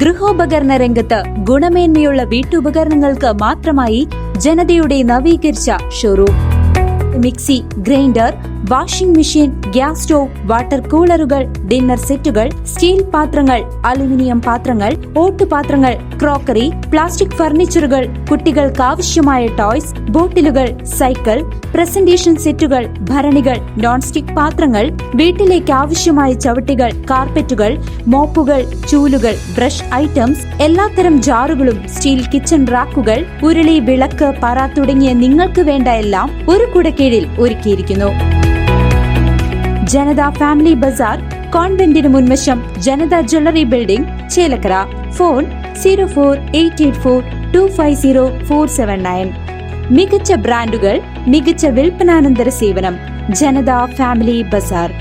ഗൃഹോപകരണ രംഗത്ത് ഗുണമേന്മയുള്ള വീട്ടുപകരണങ്ങൾക്ക് മാത്രമായി ജനതയുടെ നവീകരിച്ച showroom. Mixie, grinder, washing machine, gas stove, water കൂളറുകൾ, ഡിന്നർ സെറ്റുകൾ, സ്റ്റീൽ പാത്രങ്ങൾ, അലുമിനിയം പാത്രങ്ങൾ, ഓട്ടുപാത്രങ്ങൾ, ക്രോക്കറി, പ്ലാസ്റ്റിക് ഫർണിച്ചറുകൾ, കുട്ടികൾക്ക് ആവശ്യമായ ടോയ്സ്, ബോട്ടിലുകൾ, സൈക്കിൾ, പ്രസന്റേഷൻ സെറ്റുകൾ, ഭരണികൾ, നോൺ സ്റ്റിക് പാത്രങ്ങൾ, വീട്ടിലേക്ക് ആവശ്യമായ ചവിട്ടികൾ, കാർപ്പറ്റുകൾ, മോപ്പുകൾ, ചൂലുകൾ, ബ്രഷ് ഐറ്റംസ്, എല്ലാത്തരം ജാറുകളും, സ്റ്റീൽ കിച്ചൺ റാക്കുകൾ, ഉരുളി, വിളക്ക്, പറ തുടങ്ങിയ നിങ്ങൾക്ക് വേണ്ട എല്ലാം ഒരു കുടക്കീഴിൽ ഒരുക്കിയിരിക്കുന്നു. ജനത ഫാമിലി ബസാർ, കോൺവെന്റിന് മുൻവശം, ജനത ജ്വല്ലറി ബിൽഡിംഗ്, ചേലക്കര. ഫോൺ 04884250 മികച്ച ബ്രാൻഡുകൾ, മികച്ച വിൽപ്പനാനന്തര സേവനം. ജനത ഫാമിലി ബസാർ.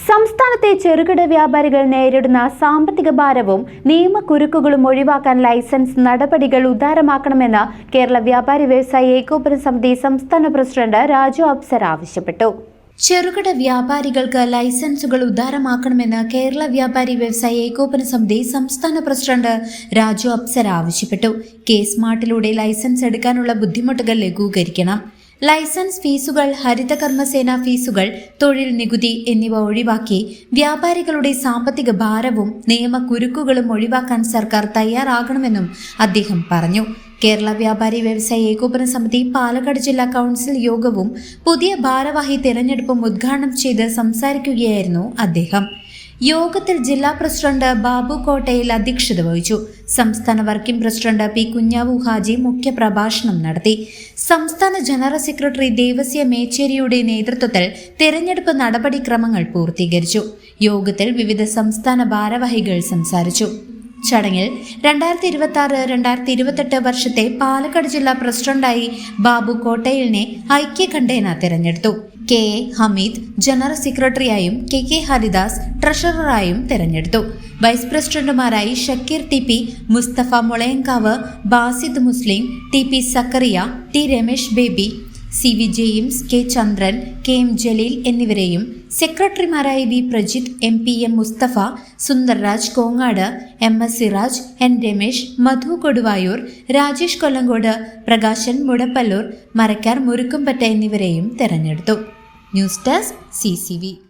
സംസ്ഥാനത്തെ ചെറുകിട വ്യാപാരികൾ നേരിടുന്ന സാമ്പത്തിക ഭാരവും നിയമക്കുരുക്കുകളും ഒഴിവാക്കാൻ ലൈസൻസ് നടപടികൾ ഉദാരമാക്കണമെന്ന് കേരള വ്യാപാരി വ്യവസായി ഏകോപന സമിതി സംസ്ഥാന പ്രസിഡന്റ് രാജു അപ്സര ആവശ്യപ്പെട്ടു. ചെറുകിട വ്യാപാരികൾക്ക് ലൈസൻസുകൾ ഉദാരമാക്കണമെന്ന് കേരള വ്യാപാരി വ്യവസായി ഏകോപന സമിതി സംസ്ഥാന പ്രസിഡന്റ് രാജു അപ്സര ആവശ്യപ്പെട്ടു. കെ-സ്മാർട്ടിലൂടെ ലൈസൻസ് എടുക്കാനുള്ള ബുദ്ധിമുട്ടുകൾ ലഘൂകരിക്കണം. ലൈസൻസ് ഫീസുകൾ, ഹരിതകർമ്മസേന ഫീസുകൾ, തൊഴിൽ നികുതി എന്നിവ ഒഴിവാക്കി വ്യാപാരികളുടെ സാമ്പത്തിക ഭാരവും നിയമക്കുരുക്കുകളും ഒഴിവാക്കാൻ സർക്കാർ തയ്യാറാകണമെന്നും അദ്ദേഹം പറഞ്ഞു. കേരള വ്യാപാരി വ്യവസായി ഏകോപന സമിതി പാലക്കാട് ജില്ലാ കൗൺസിൽ യോഗവും പുതിയ ഭാരവാഹി തെരഞ്ഞെടുപ്പും ഉദ്ഘാടനം ചെയ്ത് സംസാരിക്കുകയായിരുന്നു അദ്ദേഹം. യോഗത്തിൽ ജില്ലാ പ്രസിഡന്റ് ബാബു കോട്ടയിൽ അധ്യക്ഷത വഹിച്ചു. സംസ്ഥാന working president P Kunhavu Haji മുഖ്യപ്രഭാഷണം നടത്തി. സംസ്ഥാന ജനറൽ സെക്രട്ടറി ദേവസ്യ മേച്ചേരിയുടെ നേതൃത്വത്തിൽ തെരഞ്ഞെടുപ്പ് നടപടിക്രമങ്ങൾ പൂർത്തീകരിച്ചു. യോഗത്തിൽ വിവിധ സംസ്ഥാന ഭാരവാഹികൾ സംസാരിച്ചു. ചടങ്ങിൽ 2026-2028 വർഷത്തെ പാലക്കാട് ജില്ലാ പ്രസിഡന്റായി ബാബു കോട്ടയിലിനെ ഐക്യകണ്ഠേന തെരഞ്ഞെടുത്തു. കെ ഹമീദ് ജനറൽ സെക്രട്ടറിയായും കെ ഹരിദാസ് ട്രഷററായും തെരഞ്ഞെടുത്തു. വൈസ് പ്രസിഡന്റുമാരായി Shakir T P, Mustafa Mulayankavu, Basid Muslim, T P Zacharia, T Ramesh Baby, C V James, K Chandran, K M Jaleel എന്നിവരെയും സെക്രട്ടറിമാരായി V Prajith, M P M Mustafa, Sundarraj Kongad, M S Siraj, N Ramesh, Madhu Koduvayur, Rajesh Kollengode, Prakashan Mudappallur, Marakkar Murukkumpatta എന്നിവരെയും തെരഞ്ഞെടുത്തു. News desk CCV.